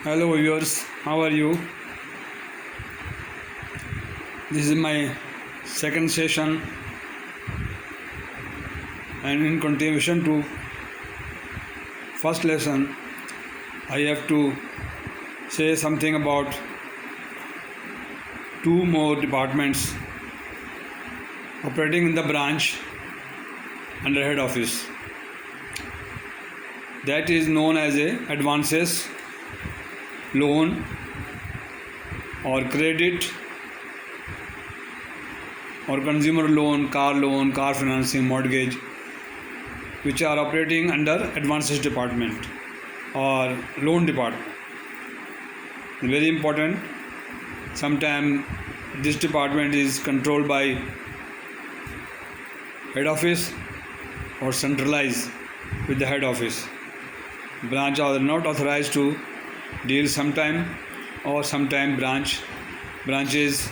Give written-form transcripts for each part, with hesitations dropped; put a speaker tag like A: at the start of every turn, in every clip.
A: Hello viewers, how are you? This is my second session, and in continuation to first lesson, I have to say something about two more departments operating in the branch under head office. That is known as a advances, loan or credit or consumer loan, car financing, mortgage, which are operating under advances department or loan department. Very important. Sometimes this department is controlled by head office or centralized with the head office. Branch are not authorized to deal sometime, or sometime branches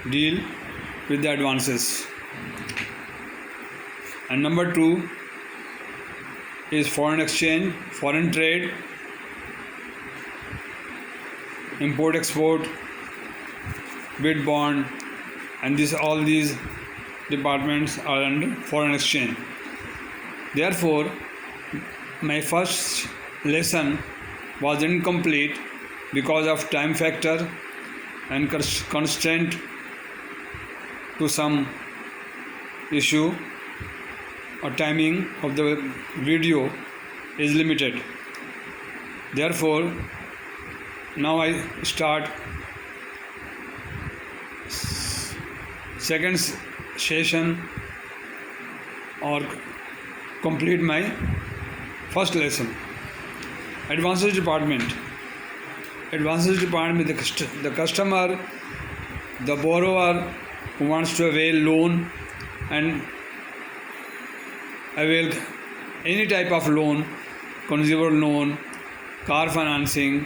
A: deal with the advances. And number two is foreign exchange, foreign trade, import export, bid bond, and all these departments are under foreign exchange. Therefore, my first lesson was incomplete because of time factor and constraint to some issue, or timing of the video is limited. Therefore, now I start second session or complete my first lesson. Advances department, the customer, the borrower who wants to avail loan and avail any type of loan, consumer loan, car financing,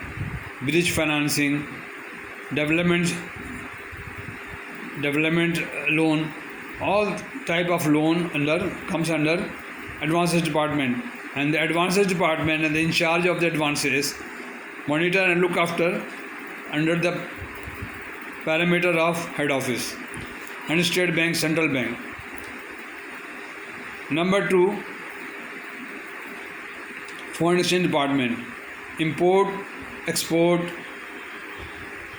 A: bridge financing, development loan, all type of loan comes under advances department. And the advances department and the in charge of the advances monitor and look after under the parameter of head office and state bank, central bank. Number two, foreign exchange department, import, export,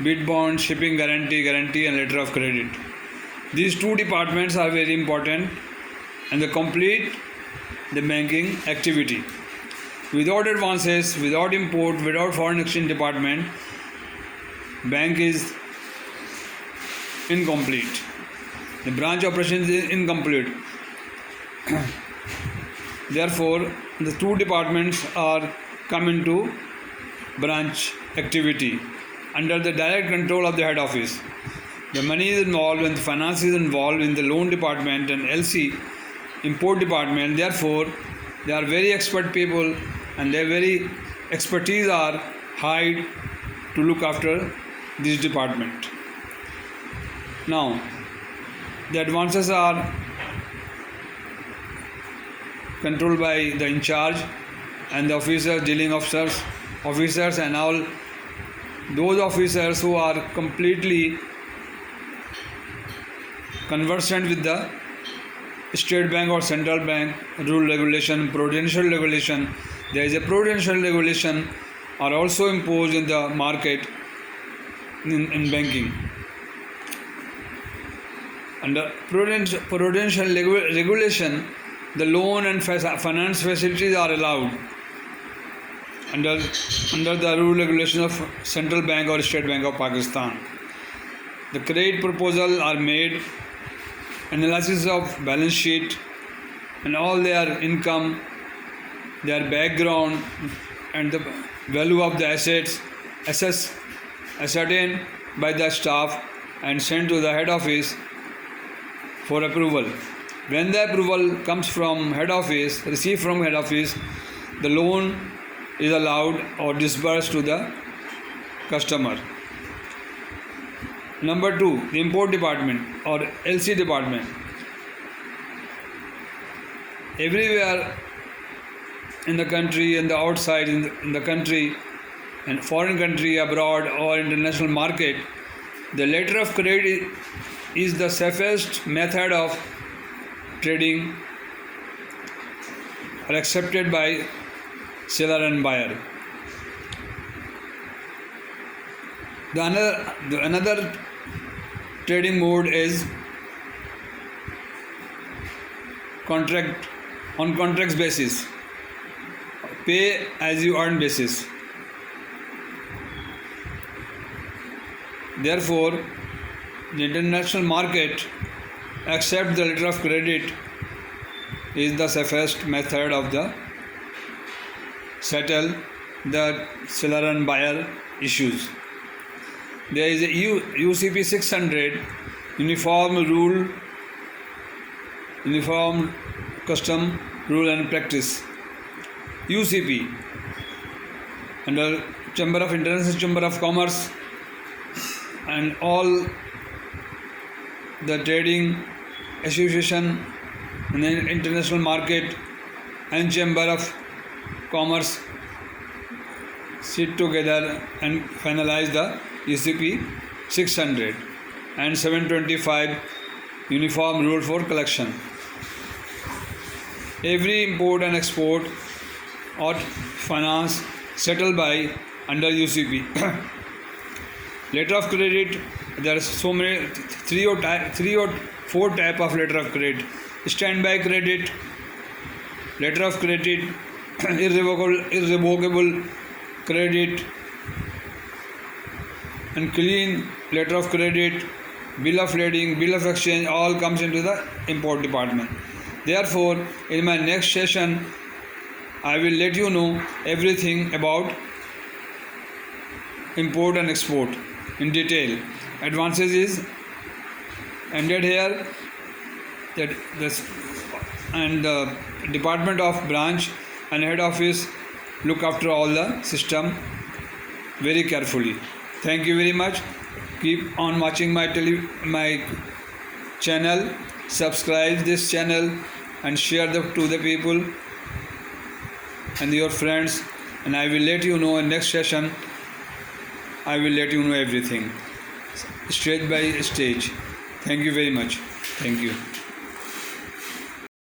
A: bid bond, shipping guarantee and letter of credit. These two departments are very important and they complete the banking activity. Without advances, without import, without foreign exchange department, bank is incomplete. The branch operations is incomplete. Therefore, the two departments are come into branch activity under the direct control of the head office. The money is involved and the finance is involved in the loan department and LC import department. Therefore, they are very expert people and their very expertise are hired to look after this department. Now, the advances are controlled by the in charge and the officers, dealing officers and all those officers who are completely conversant with the state bank or central bank rule regulation, prudential regulation. There is a prudential regulation are also imposed in the market in banking. Under prudential regulation, the loan and finance facilities are allowed under the rule regulation of Central Bank or State Bank of Pakistan. The credit proposal are made, analysis of balance sheet and all their income, their background and the value of the assets ascertained by the staff and sent to the head office for approval. When the approval comes from head office, received from head office, the loan is allowed or disbursed to the customer. Number two, the import department or LC department. Everywhere in the country and the outside in the country, in foreign country, abroad, or international market, the letter of credit is the safest method of trading are accepted by seller and buyer. Another trading mode is contracts basis, pay as you earn basis. Therefore, the international market accept the letter of credit is the safest method of the settle the seller and buyer issues. There is a UCP 600 Uniform Custom Rule and Practice. UCP under International Chamber of Commerce and all the trading association in the international market and Chamber of Commerce sit together and finalize the UCP 600 and 725 Uniform Rule for Collection. Every import and export or finance settled by under UCP. Letter of credit, there are so many, three or four type of letter of credit. Standby credit, letter of credit, irrevocable credit, and clean letter of credit, bill of lading, bill of exchange, all comes into the import department. Therefore, in my next session, I will let you know everything about import and export in detail. Advances is ended here. That this and the department of branch and head office look after all the system very carefully. Thank you very much. Keep on watching my channel. Subscribe this channel and share to the people and your friends. And I will let you know in next session. I will let you know everything, stage by stage. Thank you very much. Thank you.